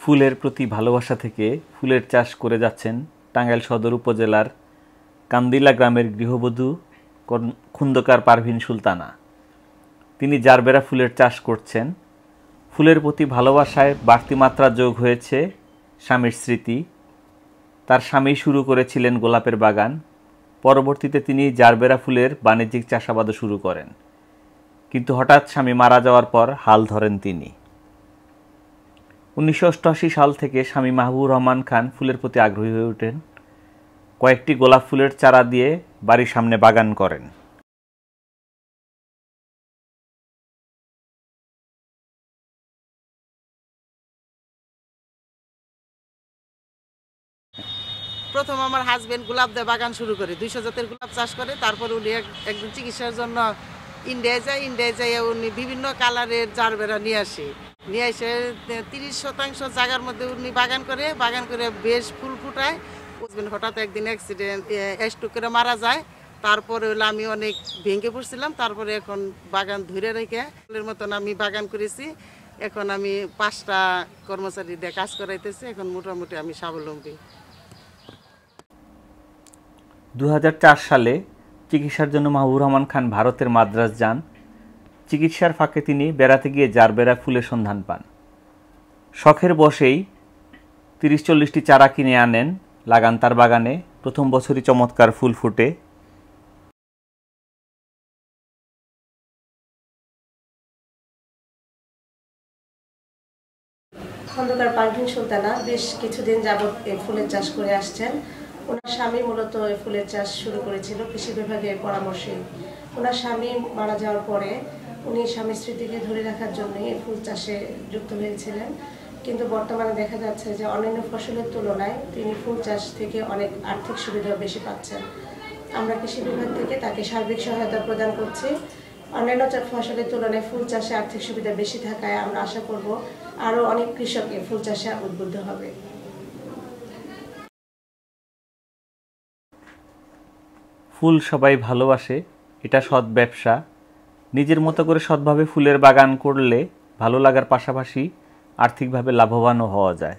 ফুলের প্রতি ভালোবাসা থেকে ফুলের চাষ করে যাচ্ছেন টাঙ্গাইল সদর উপজেলার কান্দিলা গ্রামের গৃহবধূ খন্দকার পারভিন সুলতানা। তিনি জারবেরা ফুলের চাষ করছেন। ফুলের প্রতি ভালোবাসায় বাড়তি মাত্রা যোগ হয়েছে স্বামীর স্মৃতি। তার স্বামী শুরু করেছিলেন গোলাপের বাগান। পরবর্তীতে তিনি জারবেরা ফুলের বাণিজ্যিক চাষাবাদও শুরু করেন, কিন্তু হঠাৎ স্বামী মারা যাওয়ার পর হাল ধরেন তিনি। 1988 সাল থেকে স্বামী মাহবুবুর রহমান খান ফুলের প্রতি আগ্রহী হয়ে ওঠেন। কয়েকটি গোলাপ ফুলের চারা দিয়ে বাড়ির সামনে বাগান করেন। প্রথম আমার হাজবেন্ড গোলাপ দিয়ে বাগান শুরু করে, 200 জাতের গোলাপ চাষ করে। তারপর উনি একজন চিকিৎসার জন্য ইন্ডিয়ায় যায় উনি বিভিন্ন কালারের জারবেরা নিয়ে এসে 30% জায়গার মধ্যে উনি বাগান করে বেশ ফুল ফুটায়। হঠাৎ একদিন অ্যাক্সিডেন্ট স্ট্রোক করে মারা যায়। তারপরে হলো আমি অনেক ভেঙে পড়ছিলাম। তারপরে এখন বাগান ধরে রেখে ফুলের মতন আমি বাগান করেছি। এখন আমি 5টা কর্মচারী দিয়ে কাজ করাইতেছি। এখন মোটামুটি আমি স্বাবলম্বী। 2004 সালে চিকিৎসার জন্য মাহবুবুর রহমান খান ভারতের মাদ্রাজ যান। চিকিৎসার ফাঁকে তিনি বেড়াতে গিয়ে জারবেরা ফুলের সন্ধান পান। শখের বশেই 30-40টি চারা কিনে আনেন, লাগান তার বাগানে। প্রথম বছরই চমৎকার ফুল ফুটে। খন্দকার পারভিন সুলতানা বেশ কিছুদিন যাবৎ এই ফুলের চাষ করে আসছেন। ওনার স্বামী মূলত এই ফুলের চাষ শুরু করেছিল কৃষি বিভাগের পরামর্শে। ওনার স্বামী মারা যাওয়ার পরে উনি স্বামী স্মৃতিকে ধরে রাখার জন্য এই ফুল চাষে যুক্ত হয়েছিলেন। কিন্তু বর্তমানে দেখা যাচ্ছে যে অন্যান্য ফসলের তুলনায় তিনি ফুল চাষ থেকে অনেক আর্থিক সুবিধা বেশি পাচ্ছেন। আমরা কৃষি বিভাগ থেকে তাকে সার্বিক সহায়তা প্রদান করছি। অন্যান্য ফসলের তুলনায় ফুল চাষে আর্থিক সুবিধা বেশি থাকায় আমরা আশা করব আরও অনেক কৃষক এই ফুল চাষে উদ্বুদ্ধ হবে। ফুল সবাই ভালোবাসে, এটা সৎ ব্যবসা। নিজের মতো করে সৎভাবে ফুলের বাগান করলে ভালো লাগার পাশাপাশি আর্থিকভাবে লাভবানও হওয়া যায়।